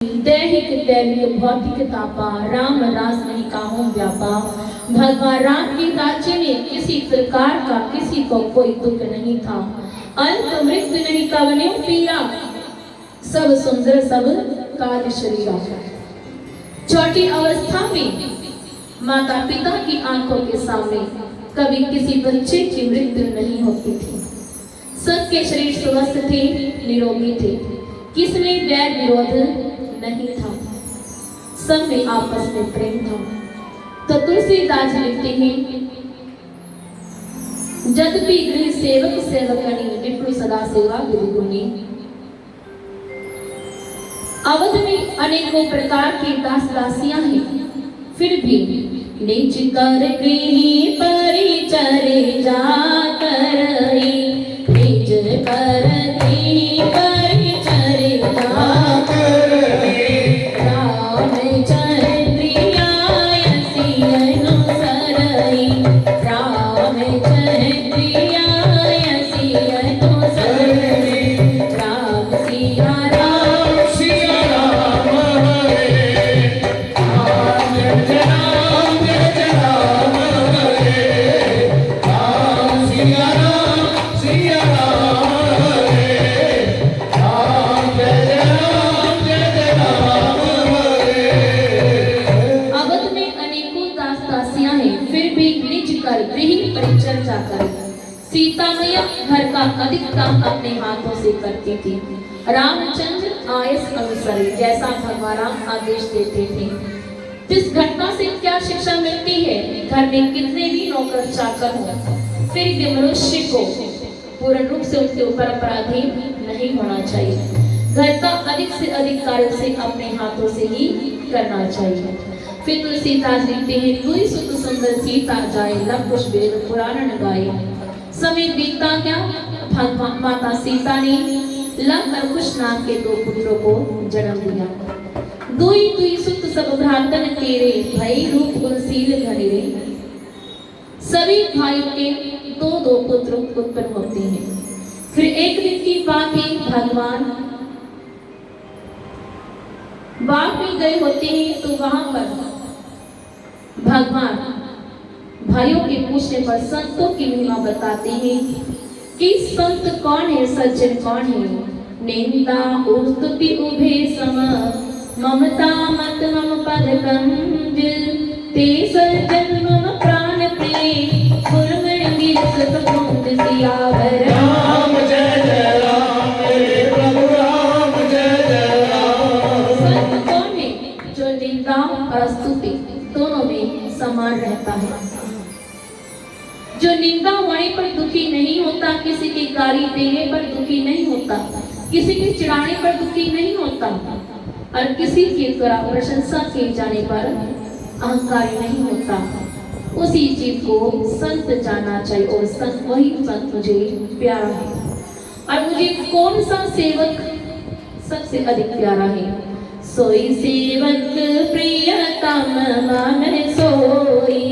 दैहिक दैविक भौतिक तापा राम रास नहीं काहू व्यापा। भगवान राम के राज्य में किसी प्रकार का किसी को कोई दुख नहीं था। अंत मृत्यु नहीं कवने पीरा, सब सुंदर सब काज शरीरा। छोटी अवस्था में माता पिता की आंखों के सामने कभी किसी बच्चे की मृत्यु नहीं होती थी। सबके शरीर स्वस्थ थे, निरोगी थे, किसमें वैर विरोध नहीं था, सब में आपस में प्रेम था। तो तुलसीदास लिखते हैं, जदपि गृह सेवक सेवकनी विप्र सदा सेवा विधि गुणी। अवध में अनेकों प्रकार के दास दासियां हैं, फिर भी निज कर गृह परिचरे जा करई, निज कर गृह परिचरे जा करई। सीता मैया घर का अधिक काम अपने हाथों से करती थी। रामचंद्र आयस अनुसार जैसा भगवान राम आदेश देते थे। इस घटना से क्या शिक्षा मिलती है? घर में कितने भी नौकर चाकर हो, फिर भी मनुष्य को पूर्ण रूप से उनके ऊपर अपराधी नहीं होना चाहिए। घर का अधिक से अधिक कार्य से अपने हाथों से ही करना चाहिए। फिर तुलसीदास लिखते हैं, दुई सुत सुंदर सीता जाए, लव कुश वेद पुराण गाए। समय बीतता क्या, भगवान माता सीता ने लव और कुश नाम के दो पुत्रों को जन्म दिया। दुई दुई सुत सब भ्रातन तेरे, भई रूप गुणशील घनेरे। सभी भाइयों के दो दो पुत्र उत्पन्न होते हैं। फिर एक दिन की बात है, भगवान बाग में गए होते हैं, तो वहां पर भगवान भाइयों के पूछने पर संतों की महिमा बताते हैं कि संत कौन है, सज्जन कौन है। निंदा स्तुति उभे सम, ममता मत मम पद कंज। ते सज्जन मम प्राण प्रिय, गुरमण गिरस सकुंद सियावर। राम जय जय राम, प्रभु राम जय जय राम। संत कौन है? जो निंदा और स्तुति दोनों में समान रहता है, जो निंदा होने पर दुखी नहीं होता, किसी की गाली देने पर दुखी नहीं होता, किसी के चिढ़ाने पर दुखी नहीं होता, और किसी के द्वारा प्रशंसा किए जाने पर अहंकारी नहीं होता। उसी जीव को संत जाना चाहिए, और संत वही संत मुझे प्यारा है। और मुझे कौन सा सेवक सबसे अधिक प्यारा है? सोई सेवक प्रियतम मन सोई,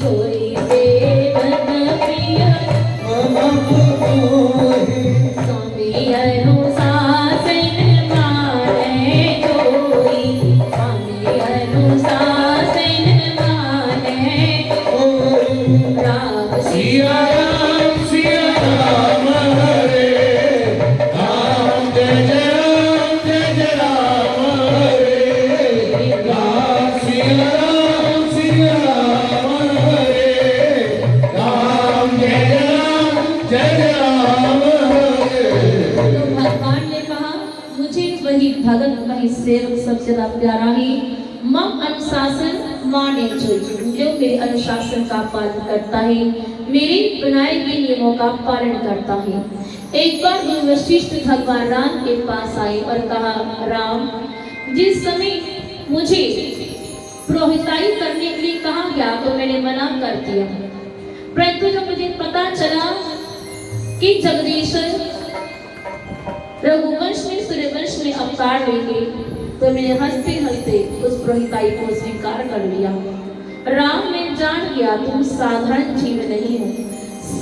सोई सेवक प्रियतम स्वामी अनुशासन माने कोई, स्वामी अनुशासन माने कोई। राम सिया राम सिया राम हरे राम, जय जय राम जय जय राम हरे राम। सिया राम सिया राम हरे राम, जय जय राम जय जय राम हरे। तो भगवान ने कहा, मुझे वही भगत वही सेवक सबसे ज्यादा प्यारा है। मम अनुशासन माने जो मेरे अनुशासन का पालन करता है, मेरे बनाए गए नियमों का पालन करता है। एक बार वशिष्ठ भगवान राम के पास आए और कहा, राम, जिस समय मुझे पुरोहिताई करने के लिए कहा गया तो मैंने मना कर दिया, परंतु जब मुझे पता चला कि जगदीश्वर रघुवंश में सूर्यवंश में अवतार लेंगे, तो मैंने हंसते हंसते उस पुरोहिताई को स्वीकार कर लिया। राम, मैं जान गया तुम साधारण जीव नहीं हो,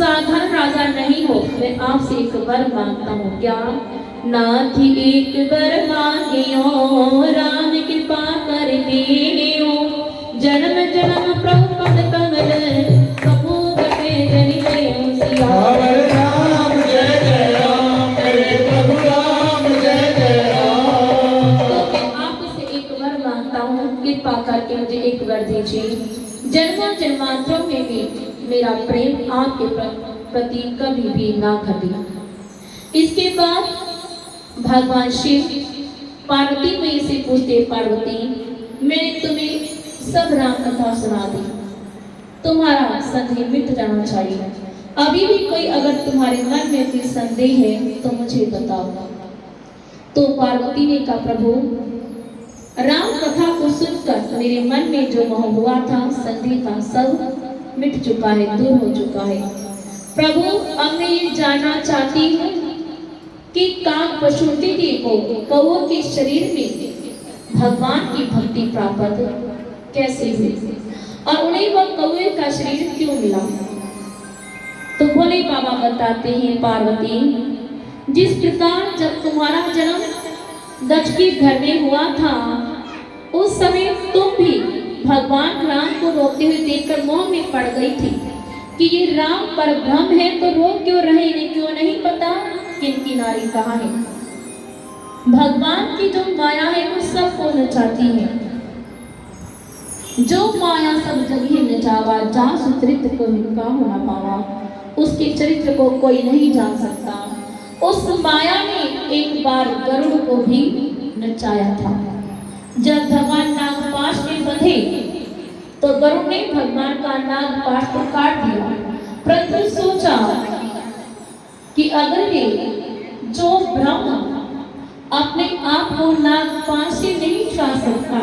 साधारण राजा नहीं हो। मैं आपसे एक वर मांगता हूँ। क्या? नाथ एक वर मांगियो, राम कृपा कर दियो। जन्म जन्म प्रभु पद कमल, कपूर पे जनि भयो सिया। राम जय जय राम, मेरे प्रभु राम जय जय राम। तो मैं आपसे एक वर मांगता हूँ, कृपा करके मुझे एक वर दीजिए। जन्मों जन्मांतरों में भी मेरा प्रेम आपके प्रति कभी भी ना घटे। इसके बाद भगवान शिव पार्वती में से पूछते, पार्वती मैंने तुम्हें सब राम कथा सुना दी, तुम्हारा संदेह मिट जाना चाहिए। अभी भी कोई अगर तुम्हारे मन में कोई संदेह है तो मुझे बताओ। तो पार्वती ने कहा, प्रभु राम कथा को सुनकर मेरे मन में जो मोह हुआ था, संदेह था, सब मिट चुका है, दूर हो चुका है। प्रभु अब मैं ये जानना चाहती हूँ कि काक पशुपति जी को कौओं के शरीर में भगवान की भक्ति प्राप्त कैसे हुई और उन्हें वह कौए का शरीर क्यों मिला? तो भोले बाबा बताते हैं, पार्वती जिस प्रकार जब तुम्हारा जन्म दक्ष के घर में हुआ था, उस समय तुम भी भगवान राम को रोते हुए देखकर मोह में पड़ गई थी कि ये राम परब्रह्म है, तो रो क्यों रहे, इन्हें क्यों नहीं पता किनकी नारी कहाँ है। भगवान की जो माया है वो सबको नचाती है। जो माया सब जगह नचावा, जा सुचरित्र को इनका होना पावा। उसके चरित्र को कोई नहीं जान सकता। उस माया ने एक बार गरुड़ को भी नचाया था। जब भगवान नागपाश में बंधे तो गरुड़ ने भगवान का नागपाश को काट दिया, परंतु सोचा कि अगर ये जो ब्रह्म अपने आप को नागपाश से नहीं छुड़ा सकता,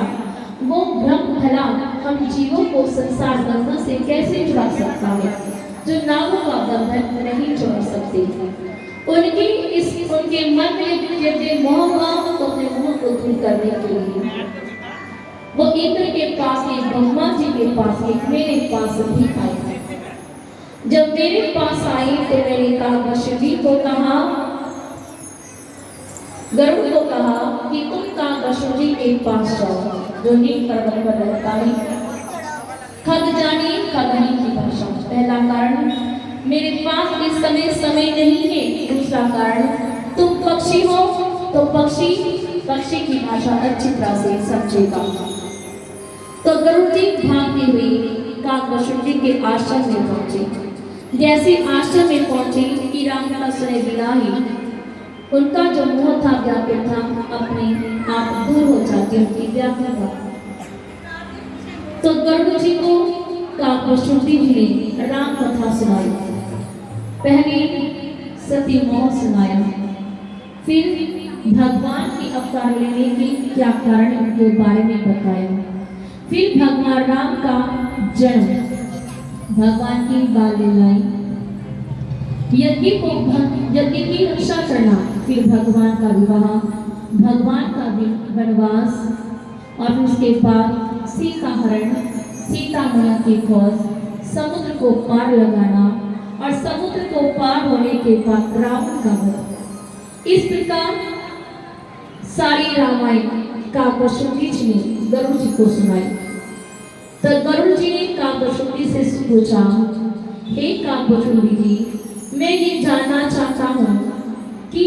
वो ब्रह्म भला हम जीवों को संसार बंधन से कैसे छुड़ा सकता है, जो नागों का बंधन नहीं छोड़ सकते। उनके मन में जब मोह हुआ तो अपने मोह को दूर करने के लिए वो इंद्र के पास एक, ब्रह्मा जी के पास एक, मेरे पास भी आए। जब मेरे पास आई तो मैंने कहा, शिव को कहा, गरुड़ को कहा कि तुम कागभूषण जी के पास जाओ, जो नील पर्वत पर रहता है। खग जानी खगनी की भाषा। पहला कारण, मेरे पास इस समय नहीं है। दूसरा कारण, तुम पक्षी हो तो पक्षी की भाषा अच्छी तरह से समझेगा। तो गरुड़ जी भागती हुई कागभूषण जी के आश्रम में पहुंची। जैसे आश्रम में पहुंची कि राम का सुने बिना ही उनका जो मोह था, व्याकुल था, अपने आप दूर हो जाती उनकी व्याकुलता। तो गरुड़ जी को कागभूषण जी ने राम कथा सुनाई। पहले सती मोह सुनाया, फिर भगवान की अवतार लेने के क्या कारण उनके बारे में बताया, फिर भगवान राम का जन्म, भगवान की बाल लीलाएं, यज्ञ की रक्षा करना, फिर भगवान का विवाह, भगवान का वनवास और उसके बाद सीता हरण, सीता मैया की खोज, समुद्र को पार लगाना और समुद्र को पार होने के बाद रावण का वध। इस प्रकार सारी रामायण कागभूषण जी ने गरुड़ जी को सुनाई। तो गरुड़ जी ने कागभूषण जी से पूछा, हे कागभूषण जी, मैं ये जानना चाहता हूँ कि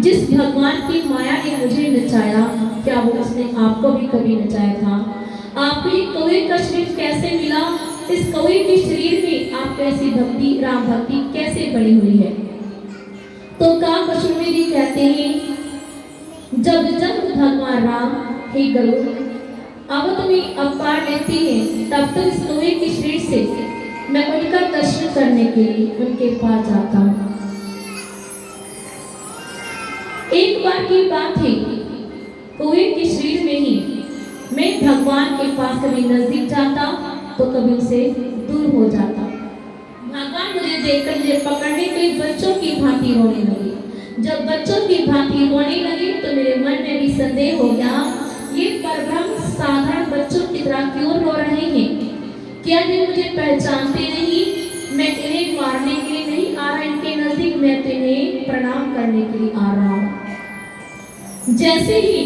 जिस भगवान की माया ने मुझे नचाया, क्या वो उसने आपको भी कभी नचाया था? आपको ये कौवे का शरीर कैसे मिला? इस कौवे के शरीर में आप कैसी भक्ति, राम भक्ति कैसे बनी हुई है? तो कागभूषण जी कहते हैं, जब भगवान राम, हे गरुड़, अब तुम्हें अवतार लेती है, तब तो इस कौवे के शरीर से मैं उनका दर्शन करने के लिए उनके पास जाता हूँ। एक बार की बात है, कौवे के शरीर में ही मैं भगवान के पास कभी नजदीक जाता तो कभी उनसे दूर हो जाता। भगवान मुझे देखकर मुझे पकड़ने के लिए बच्चों की भांति रोने लगे। जब बच्चों की भांति रोने लगे तो मेरे मन में भी संदेह हो गया, ये परब्रह्म साधारण बच्चों की तरह क्यों रो रहे हैं? क्या ये मुझे पहचानते नहीं? मैं इन्हें मारने के लिए नहीं आ रहा इनके नजदीक, मैं तो इन्हें प्रणाम करने के लिए आ रहा हूँ। जैसे ही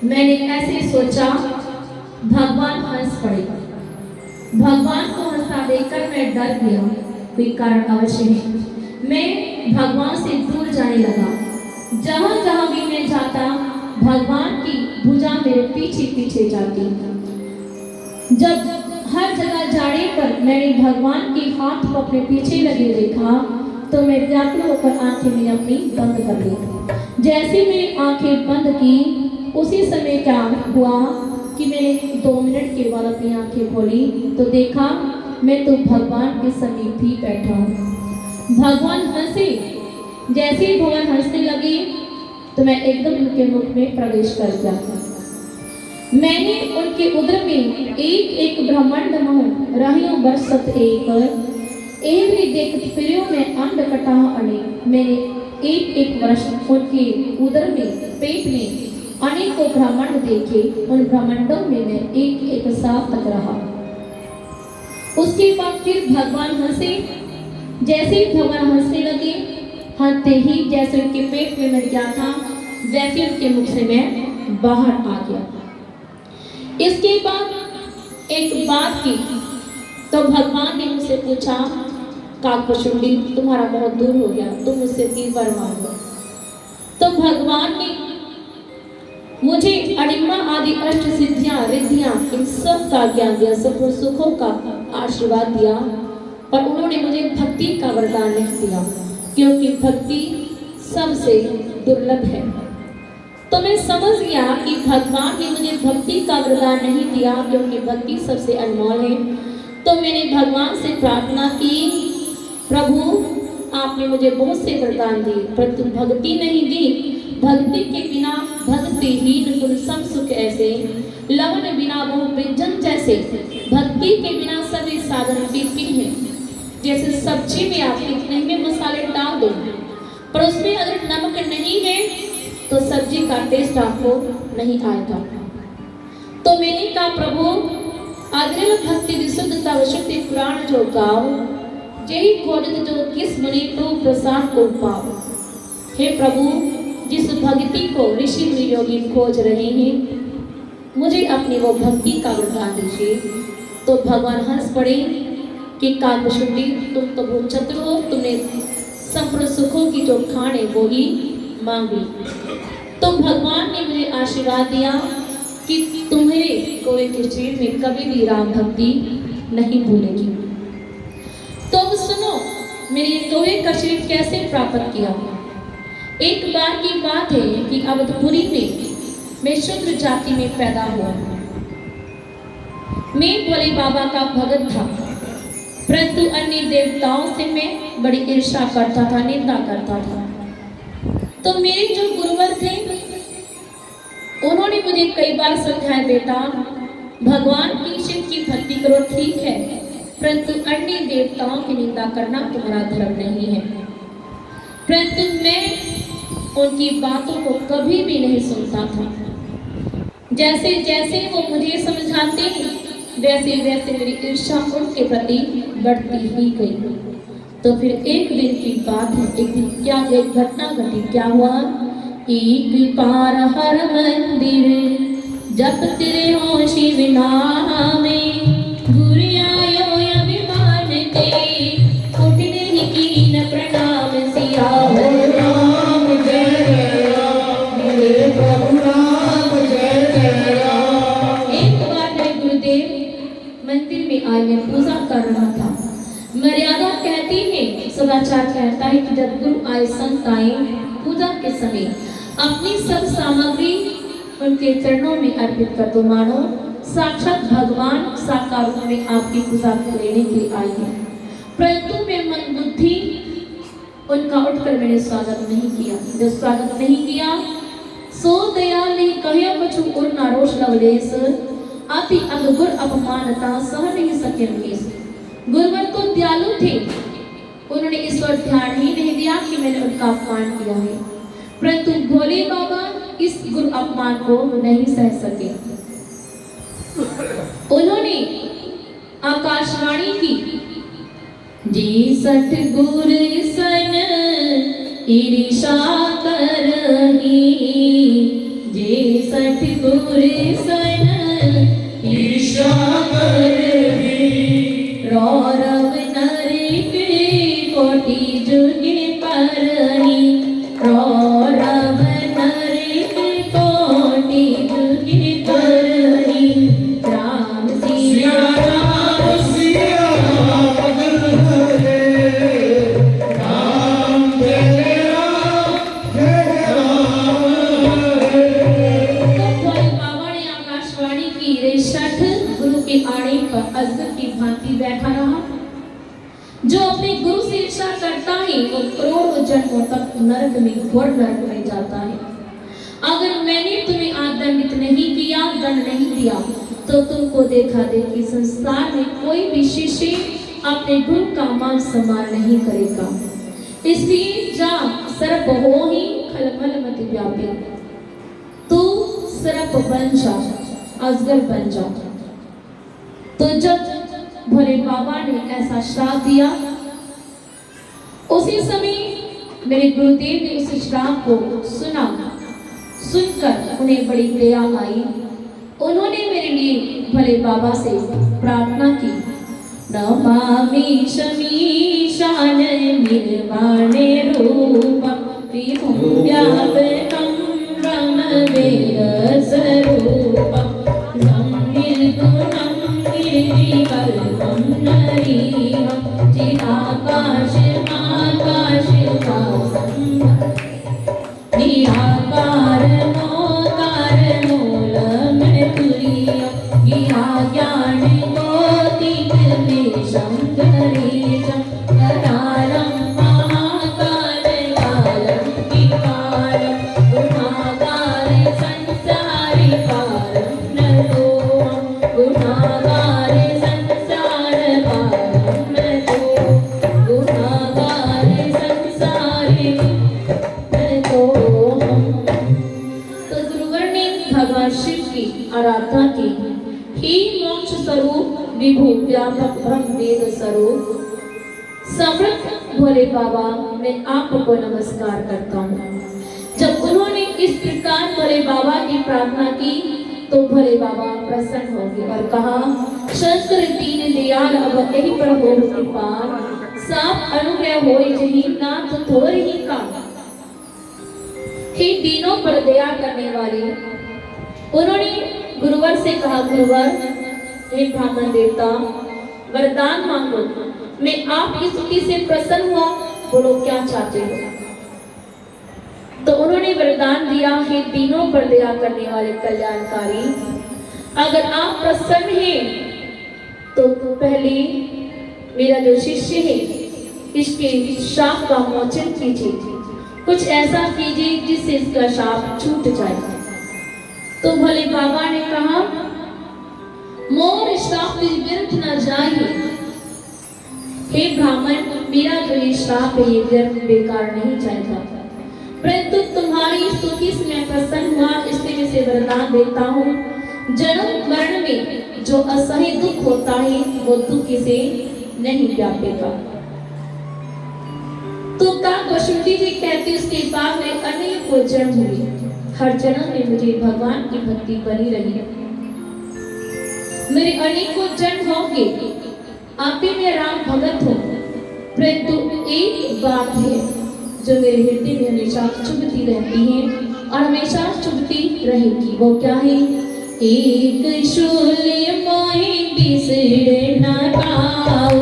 मैंने ऐसे सोचा, भगवान हंस पड़े। भगवान को हंसता देखकर मैं डर गया, कोई कारण अवश्य है। मैं भगवान से दूर जाने लगा। जहां जहां भी मैं जाता, भगवान की भुजा मेरे पीछे पीछे जाती। जब हर जगह जाने पर मैंने भगवान के हाथ को अपने पीछे लगे देखा, तो मैं व्याकुल होकर आंखें मैंने अपनी बंद कर ली। जैसे मैंने आंखें बंद की, उसी समय क्या हुआ कि मैंने 2 मिनट के बाद अपनी आंखें खोली तो देखा मैं तो भगवान के समीप ही बैठा हूँ। भगवान हंसे। जैसे ही भगवान हंसने लगे तो मैं एकदम उनके मुख में प्रवेश कर गया। मैंने उनके उदर में एक एक ब्रह्मांड मह रहियों बरसत एक एवरी देखत फिरियो में अंड कटा अनेक। मैंने एक एक वर्ष उनके उदर में पेट में अनेकों ब्रह्मांड देखे। उन ब्रह्मांडों में मैं एक एक साथ तक रहा। उसके बाद फिर भगवान हंसे। जैसे ही भगवान हंसने लगे, हंसते ही जैसे उनके पेट में मैं गया था, वैसे उनके मुख से मैं बाहर आ गया। इसके बाद एक बात की तो भगवान ने मुझसे पूछा, काकभुशुंडी तुम्हारा मोह दूर हो गया, तुम मुझसे 3 बार मांगो। तो भगवान ने मुझे अणिमा आदि अष्ट सिद्धियां रिद्धियां इन सब का ज्ञान दिया, सब सुखों का आशीर्वाद दिया, पर उन्होंने मुझे भक्ति का वरदान नहीं दिया, क्योंकि भक्ति सबसे दुर्लभ है। तो मैं समझ गया कि भगवान ने मुझे भक्ति का वरदान नहीं दिया क्योंकि भक्ति सबसे अनमोल है। तो मैंने भगवान से प्रार्थना की, प्रभु आपने मुझे बहुत से वरदान दिए, परंतु भक्ति नहीं दी। भक्ति के बिना भक्तिहीन तुम सब सुख ऐसे, लवन बिना बहु व्यंजन जैसे। भक्ति के बिना सभी साधन फीके हैं। जैसे सब्जी में आप कितने में मसाले डाल दो, पर उसमें अगर नमक नहीं है तो सब्जी का टेस्ट आपको नहीं आएगा। तो मैंने कहा, प्रभु अग्रिम भक्ति विशुद्ध तव शक्ति पुराण जो गाओ, यही खोजत जो किस मुनि तो प्रसाद को पाओ। हे प्रभु, जिस भक्ति को ऋषि मुनि योगी खोज रहे हैं, मुझे अपनी वो भक्ति का वरदान दीजिए। तो भगवान हंस पड़े कि काकभुशुंडी तुम तो बहुत चतुर हो, तुमने संपूर्ण सुखों की जो खाने वो ही मांगी। तो भगवान ने मुझे आशीर्वाद दिया कि तुम्हारे कोई के शरीर में कभी भी राम भक्ति नहीं भूलेगी। तो अब सुनो, मेरे कोई का शरीर कैसे प्राप्त किया। एक बार की बात है कि अवधपुरी में मैं शूद्र जाति में पैदा हुआ। मैं भोले बाबा का भगत था, परंतु अन्य देवताओं से मैं बड़ी ईर्ष्या करता था, निंदा करता था। तो मेरे जो गुरुवर थे उन्होंने मुझे कई बार समझाया, बेटा भगवान की शिव की भक्ति करो ठीक है, परंतु अन्य देवताओं की निंदा करना तुम्हारा धर्म नहीं है। परंतु मैं उनकी बातों को कभी भी नहीं सुनता था। जैसे जैसे वो मुझे समझाते वैसे वैसे मेरी ईर्ष्या उनके प्रति बढ़ती ही गई। तो फिर एक दिन की बात है, एक दिन क्या एक घटना घटी। क्या हुआ, एक पार हर मंदिर जप तेरे हो शिव नामे, गुरु आयो अभिमान ते उठने ही कीन प्रणाम सियावर। राम जय जय राम, मेरे प्रभु राम जय जय राम। एक बार मेरे गुरुदेव मंदिर में आए, मैं पूजा कर रहा था। मर्यादा कहती है, सदाचार कहता है कि जब गुरु आए, संत आए, पूजा के समय अपनी सब सामग्री उनके चरणों में अर्पित कर दो, मानो साक्षात भगवान साकार रूप में आपकी पूजा लेने के लिए आई है। परंतु मैं मन बुद्धि उनका उठकर मैंने स्वागत नहीं किया। जब स्वागत नहीं किया, सो दयाल ने कहिया कछु उर नारोष लवलेस, अति अगुर अपमानता सह नहीं सके महेश। गुरुवर तो दयालु थे, उन्होंने इस पर ध्यान ही नहीं दिया कि मैंने उनका अपमान किया है, परंतु भोले बाबा इस गुरु अपमान को नहीं सह सके। उन्होंने आकाशवाणी की जी सतगुर सन ईर्षा करही, जे सतगुर सन ईर्षा करही, रौरव नरक कोटि जुगे परही, रौरव नरक कोटि जुगे परही। राम सिया सिया राम सिया राम हरे राम जय राम हरे। तो भोले बाबा ने आकाशवाणी की रेशठ गुरु के आड़े पर अजगर की भांति बैठा रहा। जो अपने गुरु से ईर्षा करता है वो करोड़ों जन्मों तक नरक में, घोर नरक में जाता है। अगर मैंने तुम्हें आज दंडित नहीं किया, दंड नहीं दिया, तो तुमको देखा देखी संसार में कोई भी शिष्य अपने गुरु का मान सम्मान नहीं करेगा। इसलिए जा सर्प हो ही खलमल मत व्यापी, तू सर्प बन जा, अजगर बन जा। तो जब भोले बाबा ने ऐसा श्राप दिया, उसी समय मेरे गुरुदेव ने उस श्राप को सुना। सुनकर उन्हें बड़ी दया आई। उन्होंने मेरे लिए भोले बाबा से प्रार्थना की। नमामि शमीशान निर्वाणे रूपं विभुं व्यापकं ब्रह्मवेद स्वरूपं निर्गुणं निर्विकल्पं नरीहं चिदाकाशमाकाशवासं निराकार मोकार मूलमतुल्यं गिरा ज्ञान ज्योतिर्देशं गणेशं करालं महाकालकालं विकारं गुणागार संसारि पारं नतोऽहं गुणागार संसार पारं नतोऽहं गुणागार संसारि नतोऽहं। तो गुरुवर ने भगवान शिव की आराधना की। हे मोक्ष स्वरूप विभु व्यापक ब्रह्म वेद स्वरूप समर्थ भोले बाबा, मैं आपको नमस्कार करता हूँ। जब उन्होंने इस प्रकार भोले बाबा की प्रार्थना की तो भोले बाबा प्रसन्न हो गए और कहा, शंकर दीन दयाल अब यही पर हो कृपाल, साफ अनुग्रह होए जही नाथ थोर ही का। हे दीनों पर दया करने वाले, उन्होंने गुरुवर से कहा, गुरुवर हे ब्राह्मण देवता वरदान मांगो, मैं आपकी स्तुति से प्रसन्न हुआ, बोलो क्या चाहते हो। तो उन्होंने वरदान दिया, हे दीनों पर दया करने वाले कल्याणकारी, अगर आप प्रसन्न हैं तो पहले मेरा जो शिष्य है इसके शाप का मोचन कीजिए, कुछ ऐसा कीजिए जिससे इसका शाप छूट जाए। तो भोले बाबा ने कहा, मोर श्राप निज व्यर्थ न जाए। हे ब्राह्मण, मेरा जो ये श्राप है ये व्यर्थ बेकार नहीं जाएगा, परंतु तुम्हारी स्तुति से मैं प्रसन्न हुआ, इसलिए मैं इसे वरदान देता हूँ। जन्म मरण में जो असह्य दुख होता है वो दुख इसे नहीं व्यापेगा। तो काकवसुंधी जी कहती, उसके बाद में अनेकों जन्म हुए, हर जन्म में मुझे भगवान की भक्ति बनी रही। मेरे अनेकों जन्म होंगे, आप भी मैं राम भगत हूँ, परंतु एक बात है जो मेरे हृदय में हमेशा चुभती रहती है और हमेशा चुभती रहेगी। वो क्या है? एक शूल मोहि बिसरे न पाओ,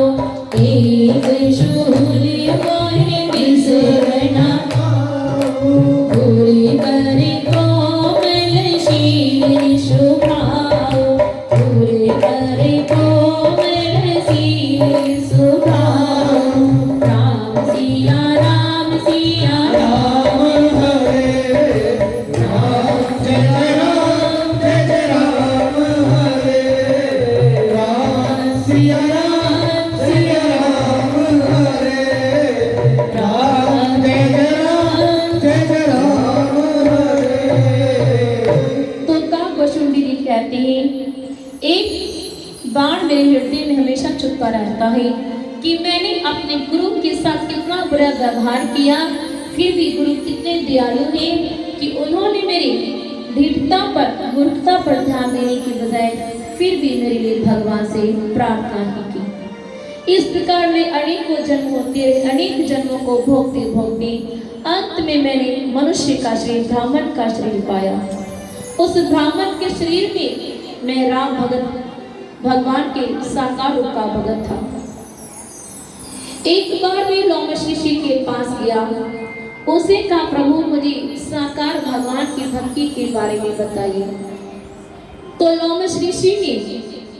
एक शूल मोहि बिसरे न पाओ, पूरी करे कोमल शील सुभाओ, पूरी करे कोमल शील सुभाओ। राम सिया राम सिया राम हरे राम जय राम हरे राम सिया राम हरे राम जय मेरे हृदय में हमेशा चुपता रहता है कि मैंने अपने गुरु के साथ कितना बुरा व्यवहार किया, फिर भी गुरु कितने दयालु हैं कि उन्होंने मेरी ढीठता पर, मूर्खता पर ध्यान देने की बजाय फिर भी मेरे लिए भगवान से प्रार्थना ही की। इस प्रकार मैं अनेकों जन्म होते, अनेक जन्मों को भोगते भोगते अंत में मैंने मनुष्य का शरीर, ब्राह्मण का शरीर पाया। उस ब्राह्मण के शरीर में मैं राम भगत, भगवान के साकार रूप का भगत था। एक बार मैं लोमश ऋषि के पास गया, उसे कहा प्रभु मुझे साकार भगवान की भक्ति के बारे में बताइए। तो लोमश ऋषि ने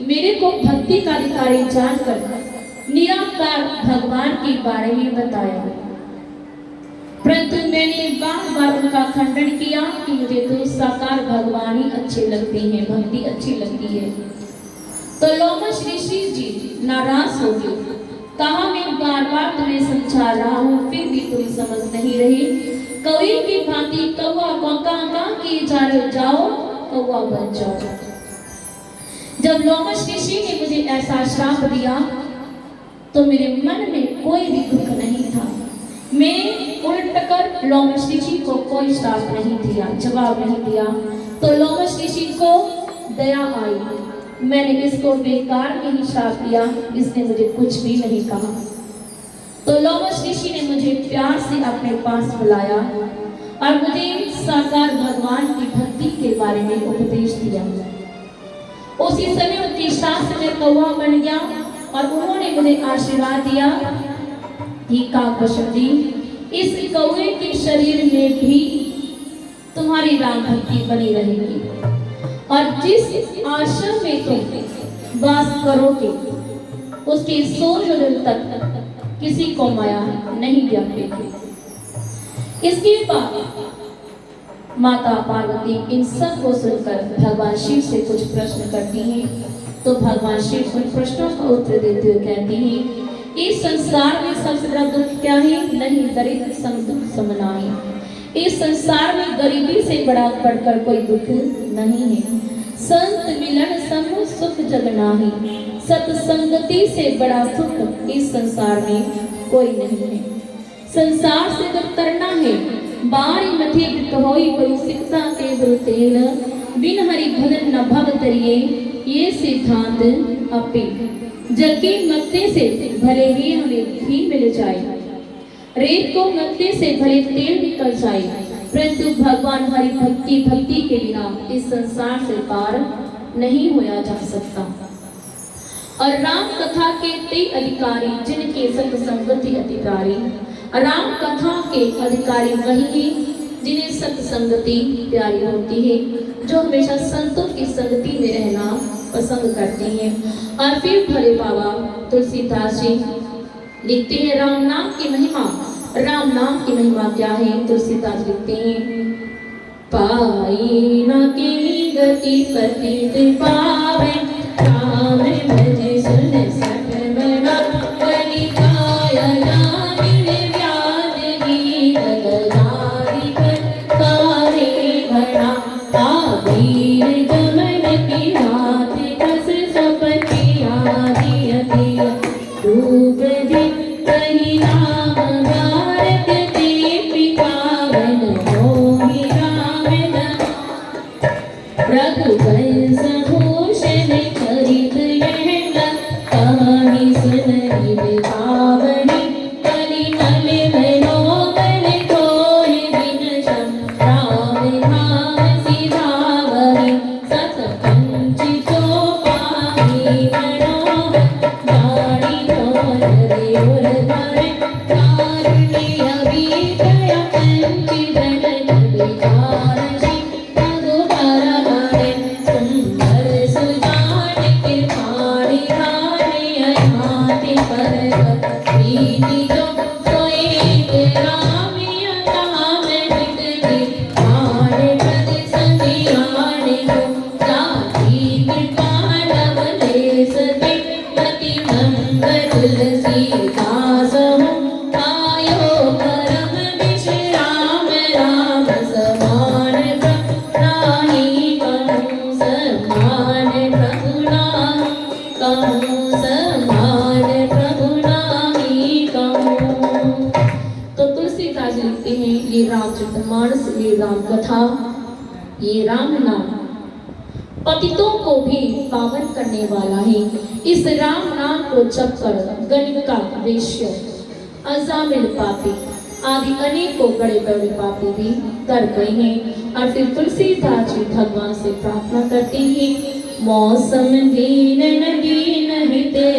मेरे को भक्ति का अधिकारी जानकर निराकार भगवान के बारे में बताया, परंतु मैंने बार बार उनका खंडन किया कि मुझे तो साकार भगवान ही अच्छे लगते हैं, भक्ति अच्छी लगती है। तो लोमश ऋषि जी नाराज हो गए, कहा मैं बार बार तुम्हें समझा रहा हूँ फिर भी तुम समझ नहीं रहे। कौवे की भांति कौवा कौका किए जा रहे, जाओ कौवा बन जाओ। जब लोमश ऋषि ने मुझे ऐसा श्राप दिया तो मेरे मन में कोई भी दुख नहीं था। मैं उलटकर लोमश ऋषि को कोई श्राप नहीं दिया, जवाब नहीं दिया। तो लोमश ऋषि को दया आई, मैंने इसको बेकार में ही श्राप दिया, इसने मुझे कुछ भी नहीं कहा। तो लोमश ऋषि ने मुझे प्यार से अपने पास बुलाया और मुझे साकार भगवान की भक्ति के बारे में उपदेश दिया। उसी समय उनकी शास्त्र में कौवा बन गया और उन्होंने मुझे आशीर्वाद दिया कि काकभूषण जी, इस कौवे के शरीर में भी तुम्हारी राम भक्ति बनी रहेगी और जिस आश्रम में तुम वास करोगे उसके 100 योजन तक किसी को माया नहीं व्यापेगी। इसके बाद माता पार्वती इन सब को सुनकर भगवान शिव से कुछ प्रश्न करती हैं। तो भगवान शिव उन प्रश्नों का उत्तर देते हुए कहती हैं, इस संसार में सबसे बड़ा दुख क्या है? नहीं, दरिद्र सम दुख समनाहि। इस संसार में गरीबी से बड़ा बढ़कर कोई दुख नहीं है। संत मिलन समूह सुख जग नाही, सत्संगति से बड़ा सुख इस संसार में कोई नहीं है। संसार से जब तरना है, बारी मथे कृत होई गुरु सिकता के गुरु तेल, बिन हरि भजन न भव तरिए, ये सिद्धांत अपे। जल के मत्ते से भले ही हमें घी मिल जाए, रेत को मत्ते से भले तेल निकल जाए, परंतु भगवान हरि भक्ति के बिना इस संसार से पार नहीं होया जा सकता। और राम कथा के कई अधिकारी जिनके सत्संगति अधिकारी, राम कथा के अधिकारी वही हैं जिन्हें सत्संगति प्यारी होती है, जो हमेशा संतों की संगति में रहना पसंद करती हैं। और फिर भले बाबा तुलसीदास जी लिखते हैं राम नाम की महिमा। राम नाम की महिमा क्या है? तुलसीदास लिखते हैं, पाई न की गति पतित पावे, राम भज सुन सठ बना बलि काया जामिन व्याज गीत गदारी कारे भरा, आबीर जमन की रात कस सपति आदि अति डूब जी कही नाम भारत दीपि पावन होहि राम रघुवंश भूषण चरित यह कहानी सुनहि पावनी, कलि नल मनोमन कोहि बिन सम राम धाम सिधावहि, सत पंच चौपाई मनोहर गाड़ी ढोल रे उर धर, कारुण्य विजय पंच जन विचार श्री रघुबर हरे, सुंदर राम नाम पतितों को भी पावन करने वाला है। इस राम नाम को जपकर गणिका, वेश्य, अजामिल पापी आदि अनेकों बड़े बड़े पापी भी तर गए हैं। और फिर तुलसीदास जी भगवान से प्रार्थना करते हैं, मौसम दीन न दीन हिते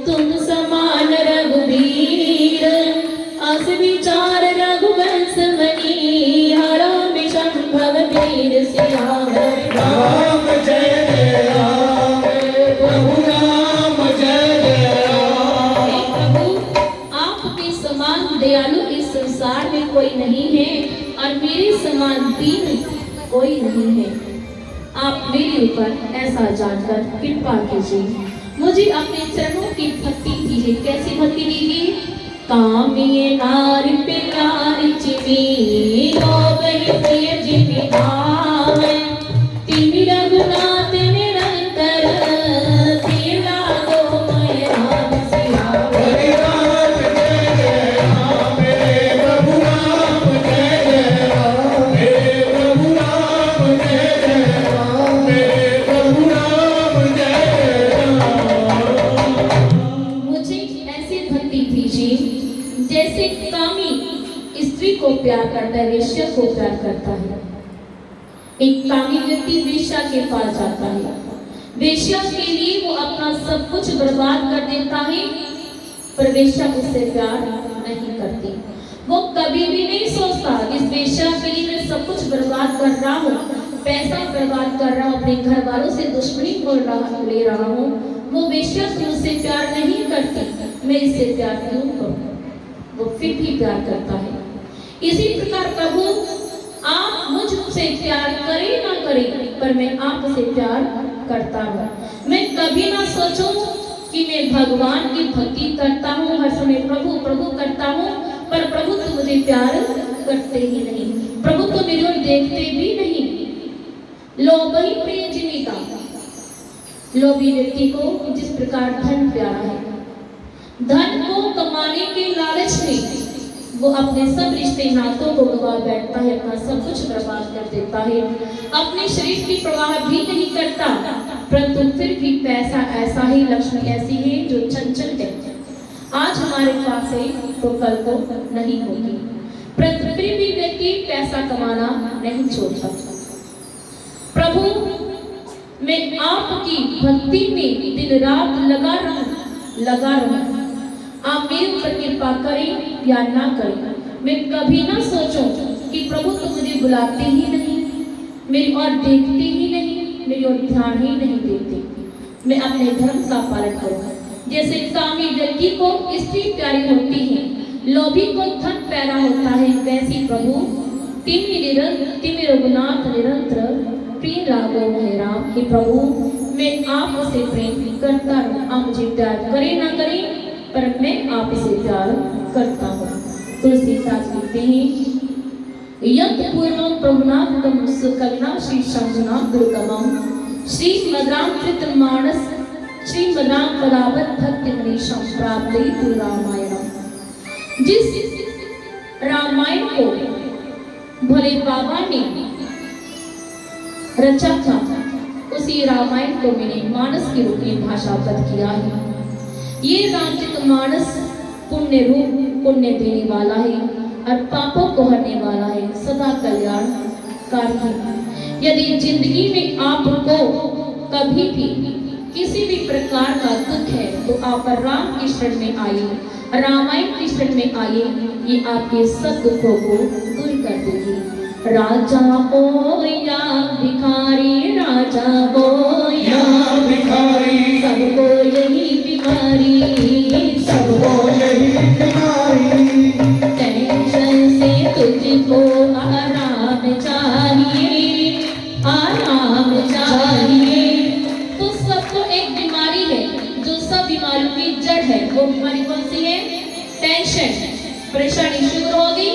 तुम समान रघुवीर, अस विचार रघुवंश मनी हरा विषम भव वीर सियावर राम जय जय राम, प्रभु राम जय जय राम। हे प्रभु, आपके समान दयालु इस संसार में कोई नहीं है और मेरे समान दीन कोई नहीं है। आप मेरे ऊपर ऐसा जानकर कृपा कीजिए, मुझे अपने चरणों की भक्ति कीजिए। कैसी भक्ति कीजिए? कामिये नारी प्यारी चिमी लोभहि प्रिय जिमि भावै, तिमि रघुनाथ निरंतर तिय लागो मोहि राम सियावर। हरि राम जय जय राम, मेरे प्रभु राम जय जय राम, मेरे प्रभु राम जय जय राम, मेरे प्रभु राम जय जय राम। मुझे ऐसी भक्ति दीजिए जैसे कामी स्त्री को प्यार करता है, वेश्या को प्यार करता है। एक कामी व्यक्ति वेश्या के पास जाता है, वेश्या के लिए वो अपना सब कुछ बर्बाद कर देता है, पर वेश्या उससे प्यार नहीं करती। वो कभी भी नहीं सोचता इस वेश्या के लिए मैं सब कुछ बर्बाद कर रहा हूँ, पैसा बर्बाद कर रहा हूँ, अपने घर वालों से दुश्मनी ले रहा हूँ। वो वेश्या मुझसे प्यार नहीं करती, मैं इससे प्यार क्यों करूँ? वो फिर भी प्यार करता है। इसी प्रकार प्रभु, आप मुझसे प्यार करें ना करें, पर मैं आपसे प्यार करता हूँ। मैं कभी ना सोचूं कि मैं भगवान की भक्ति करता हूँ, हर समय प्रभु प्रभु करता हूँ, पर प्रभु तो मुझे प्यार करते ही नहीं, प्रभु तो मेरी ओर देखते भी नहीं। लोभी प्रिय जिमिता, लोभी व्यक्ति को जिस प्रकार धन प्यारा है, धन को कमाने के लालच में वो अपने सब रिश्ते नातों को गवा बैठता है, अपना सब कुछ बर्बाद कर देता है, अपने शरीर की परवाह भी नहीं करता, परंतु फिर भी पैसा ऐसा ही, लक्ष्मी ऐसी है जो चंचल है। आज हमारे पास है तो कल को नहीं होगी, परंतु फिर भी व्यक्ति पैसा कमाना नहीं छोड़ता। प्रभु, मैं आपकी भक्ति में दिन रात लगा रहूं। आप मेरे ऊपर कृपा करें या ना करें, मैं कभी ना सोचूं कि प्रभु तो मुझे बुलाते ही नहीं, मेरी ओर देखते ही नहीं, मेरी ओर ध्यान ही नहीं देते। मैं अपने धर्म का पालन करूंगा। जैसे कामी व्यक्ति को स्त्री प्यारी होती है, लोभी को धन प्यारा होता है, वैसी प्रभु तिमि रघुनाथ निरंतर प्रिय लागो मोहि राम। हे प्रभु, मैं आपसे प्रेम करता हूँ, आप मुझे प्यार करें ना करें, पर मैं आपसे प्यार करता हूँ। तुलसीदास लिखते हैं, यत् पूर्वं प्रभुनाथं सुकविना श्री शंभुना दुर्गमं श्री मद्रामकृत मानस श्री मद्राम पदावत भक्ति मनीषं प्राप्ते रामायणम। जिस रामायण को भोले बाबा ने रचा था, उसी रामायण को मैंने मानस के रूप में भाषाबद्ध किया है। ये रामचरितमानस पुण्य रूप, पुण्य देने वाला है और पापों को हरने वाला है, सदा कल्याणकारी है। यदि जिंदगी में आपको कभी भी किसी भी प्रकार का दुख है तो आप राम की शरण में आइए, रामायण की शरण में आइए, ये आपके सब दुखों को दूर कर देगी। राजा हो या भिखारी, राजा हो या भिखारी, सबको यही बीमारी, सबको यही बीमारी, टेंशन से तुझको आराम चाहिए, आराम चाहिए। तो सबको एक बीमारी है जो सब बीमारियों की जड़ है। वो बीमारी कौन सी है? टेंशन। परेशानी शुरू हो गई